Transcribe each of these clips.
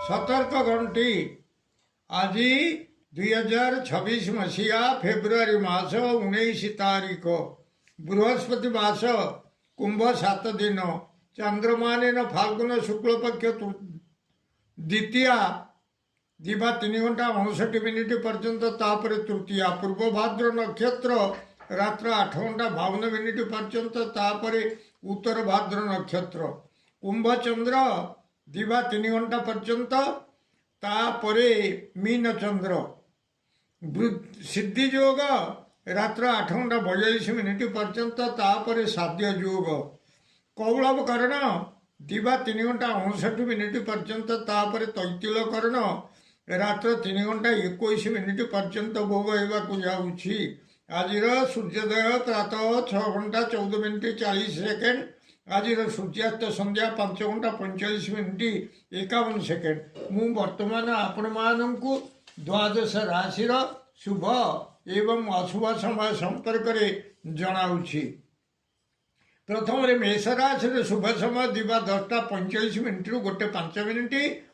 सतर्क घंटी आज 2026 मसीहा फेब्रुआरी मास 19 तारीख बृहस्पति मास कुंभ 7 दिन चंद्रमान फाल्गुन शुक्ल पक्ष द्वितीया दिवा 3 घंटा 59 मिनिट पर्यंत तापर तृतीया पूर्व भाद्र नक्षत्र रात्र 8 घंटा 52 मिनिट पर्यंत तापर उत्तर भाद्र नक्षत्र कुंभ चंद्र दिवा 3 घंटा पर्यंत तापरे मीन चंद्र सिद्धि योग रात्र 8 घंटा 42 मिनिट पर्यंत तापरे साध्य योग कौलव कर्ण दिवा 3 घंटा 59 मिनिट पर्यंत तापरे तैतिल कर्ण रात्र 3 घंटा 21 मिनिट पर्यंत भोग होगा जाऊँगी आज सूर्योदय प्रातः 6 घंटा 14 मिनिट 40 सेकेंड आज सूर्यास्त संध्या 5 घंटा 45 मिनिट 51 सेकेंड मु वर्तमान आपण मानू द्वादश राशि शुभ एवं अशुभ समय संपर्क में जनाऊँगी। प्रथम मेष राशि शुभ समय दिवा 10टा 45 मिनिट रु 1:05 मिनिट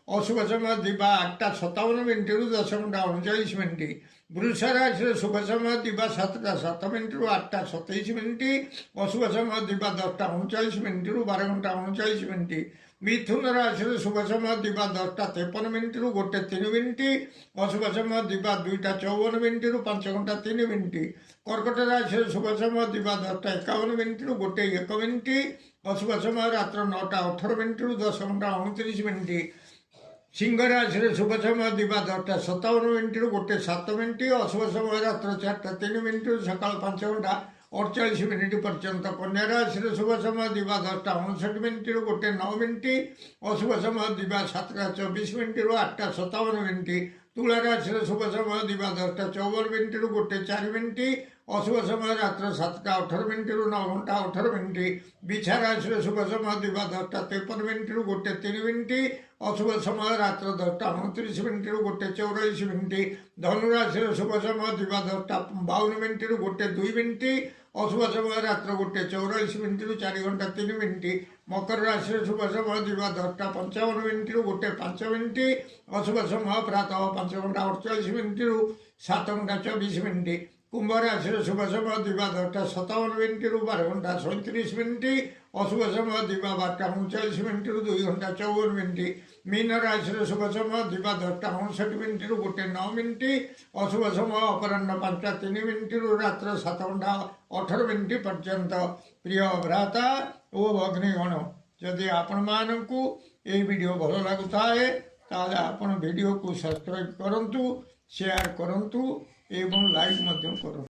अशुभ समय दिवा 8टा 57 मिनिट रु 10 घंटा 39 मिनिट वृष राशि शुभ समय दिवा 7टा 7 मिनिट रु 8टा 27 मिनिट अशुभ समय दिवा 10टा 39 मिनिट रु 12 घंटा 39 मिनिट मिथुन राशि शुभ समय दिवा 10टा 53 मिनिट रु 1:03 मिनिट अशुभ समय दिवा 2टा 54 मिनिट रु 5 घंटा 3 मिनिट कर्कट राशि शुभ समय दिवा 10टा 51 मिनिट रु 1:01 मिनिट अशुभ समय रात्र 9टा 18 मिनिट रु 10 घंटा 29 मिनिट सिंह राशि शुभ समय दिवा 10टा 57 मिनिट रु 1:07 मिनिट अशुभ समय रात्र 4टा 3 मिनिट रु सकाळ 5 घंटा 48 मिनिट पर्यंत कन्या राशि शुभ समय दिवा 10टा 59 मिनिट रु 1:09 मिनिट अशुभ समय दिवा 7टा 24 मिनिट रु 8टा 57 मिनिट तुला राशि शुभ समय दिवा 10टा 54 मिनिट रु 1:04 मिनिट अशुभ समय रात्र 7टा 18 मिनिट रु 9 घंटा 18 मिनिट बिछा राशि शुभ समय दिवा 10टा 53 मिनिट रु 1:03 मिनिट अशुभ समय रात्र 10टा 29 मिनिट रु 1:84 मिनिट धनु राशि शुभ समय दिवा 10टा 52 मिनिट रु 1:02 मिनिट अशुभ समय रात्र 1:84 मिनिट रु 4 घंटा 3 मिनिट मकर राशि शुभ समय दिवा 10टा 55 मिनिट रु 1:05 मिनिट अशुभ समय प्रातः 5 घंटा 48 मिनिट रु 7 घंटा 24 मिनिट कुंभ राशि शुभ समय दिवा 10टा 57 मिनिट रु 12 घंटा 37 मिनिट अशुभ समय दिवा 12टा 39 मिनिट रु 2 घंटा 54 मिनिट मीन राशि शुभ समय दिवा 10टा 59 मिनिट रु 1:09 मिनिट अशुभ समय अपराह्न 5टा 3 मिनिट रु रात्र 7 घंटा 18 मिनिट पर्यंत प्रिय भ्राता ओ भगिनीगण जदि आपण मानू ये वीडियो भल लगुता है ताले आपण वीडियो को सब्सक्राइब करंतु शेयर करंतु एवं लाइक मध्यम करो।